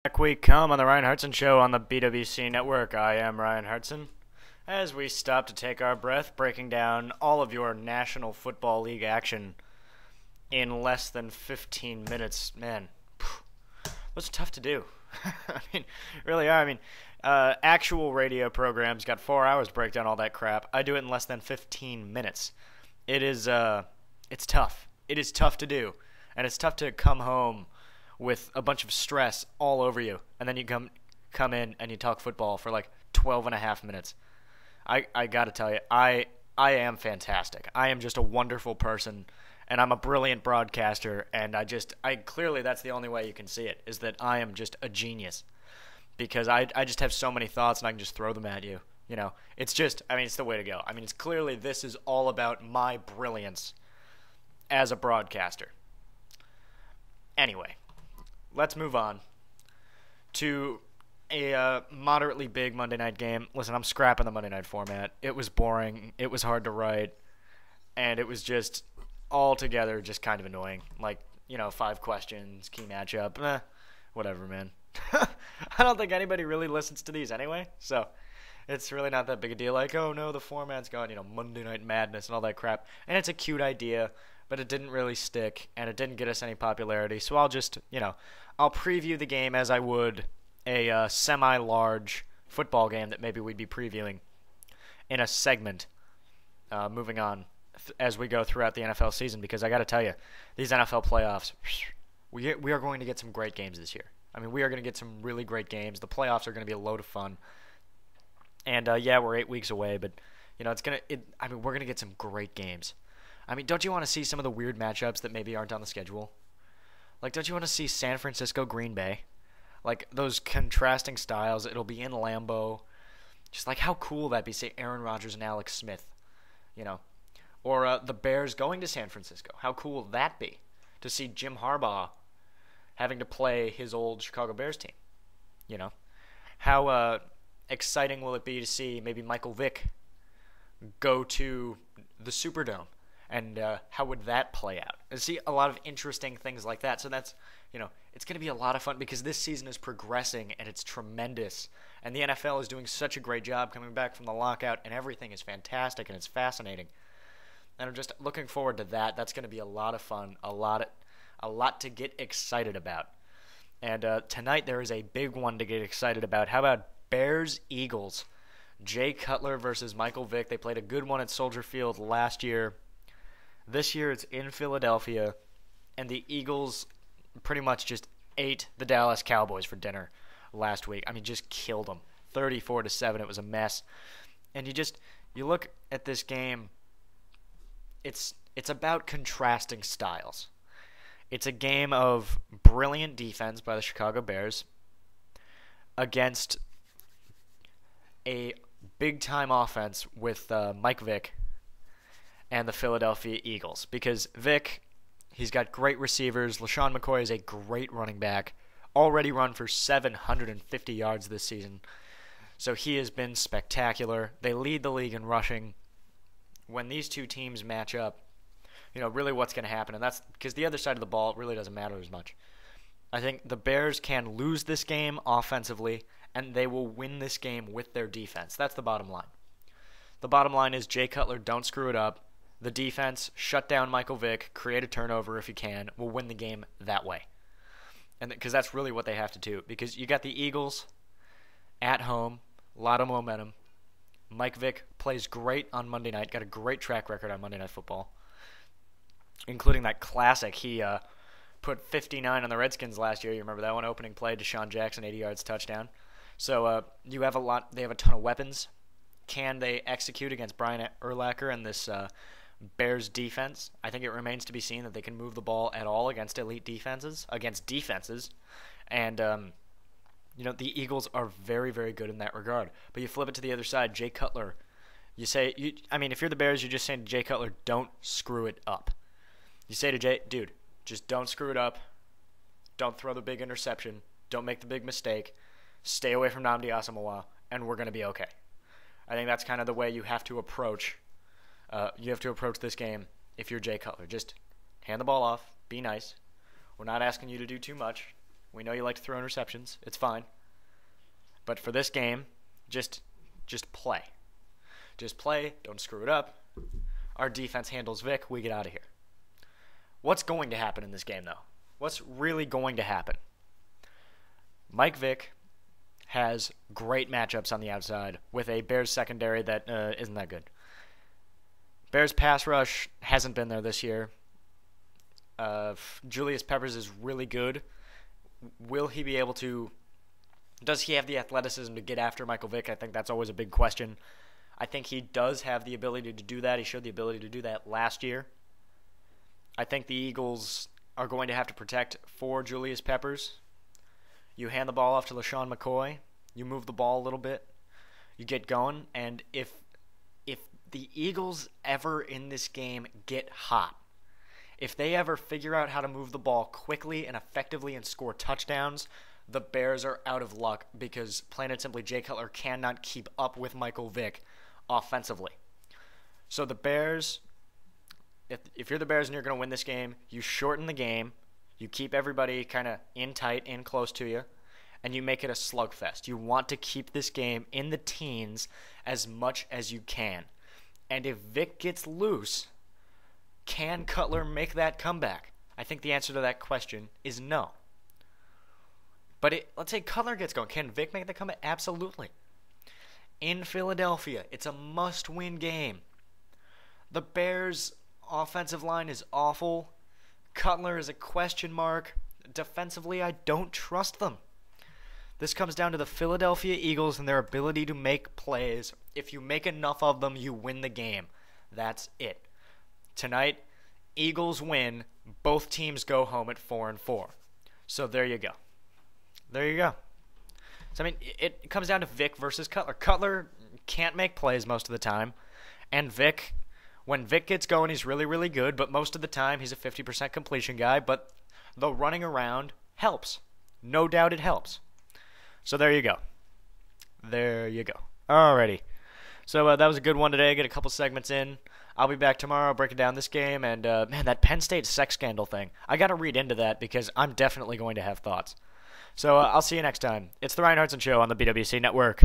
Back we come on the Ryan Hartson Show on the BWC Network. I am Ryan Hartson. As we stop to take our breath, breaking down all of your National Football League action in less than 15 minutes. Man, that's tough to do. I mean, really are. Actual radio programs got 4 hours to break down all that crap. I do it in less than 15 minutes. It's tough. It is tough to do. And it's tough to come home with a bunch of stress all over you, and then you come in and you talk football for like 12 and a half minutes. I gotta tell you, I am fantastic. I am just a wonderful person, and I'm a brilliant broadcaster, and I clearly that's the only way you can see it, is that I am just a genius, because I just have so many thoughts and I can just throw them at you. You know, it's the way to go. It's clearly this is all about my brilliance as a broadcaster. Anyway, let's move on to a moderately big Monday night game. Listen, I'm scrapping the Monday night format. It was boring. It was hard to write. And it was just altogether just kind of annoying. Like, 5 questions, key matchup. Whatever, man. I don't think anybody really listens to these anyway. So it's really not that big a deal. Like, oh, no, the format's gone, Monday Night Madness and all that crap. And it's a cute idea, but it didn't really stick, and it didn't get us any popularity. So I'll just, I'll preview the game as I would a semi-large football game that maybe we'd be previewing in a segment moving on as we go throughout the NFL season, because I got to tell you, these NFL playoffs, we are going to get some great games this year. We are going to get some really great games. The playoffs are going to be a load of fun. And, we're 8 weeks away, but, we're going to get some great games. Don't you want to see some of the weird matchups that maybe aren't on the schedule? Like, don't you want to see San Francisco, Green Bay? Like, those contrasting styles. It'll be in Lambeau. Just like, how cool that'd be, say, Aaron Rodgers and Alex Smith, Or the Bears going to San Francisco. How cool would that be to see Jim Harbaugh having to play his old Chicago Bears team? How exciting will it be to see maybe Michael Vick go to the Superdome? And how would that play out? I see a lot of interesting things like that. So that's, it's going to be a lot of fun, because this season is progressing and it's tremendous. And the NFL is doing such a great job coming back from the lockout, and everything is fantastic and it's fascinating. And I'm just looking forward to that. That's going to be a lot of fun, a lot to get excited about. And tonight there is a big one to get excited about. How about Bears-Eagles? Jay Cutler versus Michael Vick. They played a good one at Soldier Field last year. This year it's in Philadelphia, and the Eagles pretty much just ate the Dallas Cowboys for dinner last week. Just killed them. 34-7. It was a mess. And you look at this game, it's about contrasting styles. It's a game of brilliant defense by the Chicago Bears against a big-time offense with Mike Vick and the Philadelphia Eagles. Because Vick, he's got great receivers. LaShawn McCoy is a great running back. Already run for 750 yards this season. So he has been spectacular. They lead the league in rushing. When these two teams match up, really what's going to happen. And that's because the other side of the ball really doesn't matter as much. I think the Bears can lose this game offensively, and they will win this game with their defense. That's the bottom line. The bottom line is Jay Cutler, don't screw it up. The defense, shut down Michael Vick, create a turnover if you can. We'll win the game that way. And because that's really what they have to do. Because you got the Eagles at home, a lot of momentum. Mike Vick plays great on Monday night, got a great track record on Monday Night Football, including that classic. He put 59 on the Redskins last year. You remember that one? Opening play, Deshaun Jackson, 80 yards, touchdown. So you have they have a ton of weapons. Can they execute against Brian Urlacher and this Bears defense? I think it remains to be seen that they can move the ball at all against elite defenses, and the Eagles are very, very good in that regard. But you flip it to the other side, Jay Cutler. If you're the Bears, you're just saying to Jay Cutler, don't screw it up. You say to Jay, dude, just don't screw it up. Don't throw the big interception. Don't make the big mistake. Stay away from Nnamdi Asomugha, and we're going to be okay. I think that's kind of the way you have to approach this game if you're Jay Cutler. Just hand the ball off. Be nice. We're not asking you to do too much. We know you like to throw interceptions. It's fine. But for this game, just play. Just play. Don't screw it up. Our defense handles Vic. We get out of here. What's going to happen in this game, though? What's really going to happen? Mike Vick has great matchups on the outside with a Bears secondary that isn't that good. Bears pass rush hasn't been there this year. Julius Peppers is really good. Will he be able to... Does he have the athleticism to get after Michael Vick? I think that's always a big question. I think he does have the ability to do that. He showed the ability to do that last year. I think the Eagles are going to have to protect for Julius Peppers. You hand the ball off to LaShawn McCoy. You move the ball a little bit. You get going. And if the Eagles ever in this game get hot, if they ever figure out how to move the ball quickly and effectively and score touchdowns, the Bears are out of luck because, plain and simply, Jay Cutler cannot keep up with Michael Vick offensively. So the Bears, if you're the Bears and you're going to win this game, you shorten the game, you keep everybody kind of in tight, in close to you, and you make it a slugfest. You want to keep this game in the teens as much as you can. And if Vick gets loose, can Cutler make that comeback? I think the answer to that question is no. But let's say Cutler gets going. Can Vick make the comeback? Absolutely. In Philadelphia, it's a must-win game. The Bears' offensive line is awful. Cutler is a question mark. Defensively, I don't trust them. This comes down to the Philadelphia Eagles and their ability to make plays. If you make enough of them, you win the game. That's it. Tonight, Eagles win. Both teams go home at 4-4. So there you go. There you go. So, I mean, it comes down to Vick versus Cutler. Cutler can't make plays most of the time. And Vick, when Vick gets going, he's really, really good. But most of the time, he's a 50% completion guy. But the running around helps. No doubt it helps. So there you go. There you go. Alrighty. So that was a good one today. Get a couple segments in. I'll be back tomorrow breaking down this game. And, man, that Penn State sex scandal thing. I got to read into that because I'm definitely going to have thoughts. So I'll see you next time. It's the Ryan Hartson Show on the BWC Network.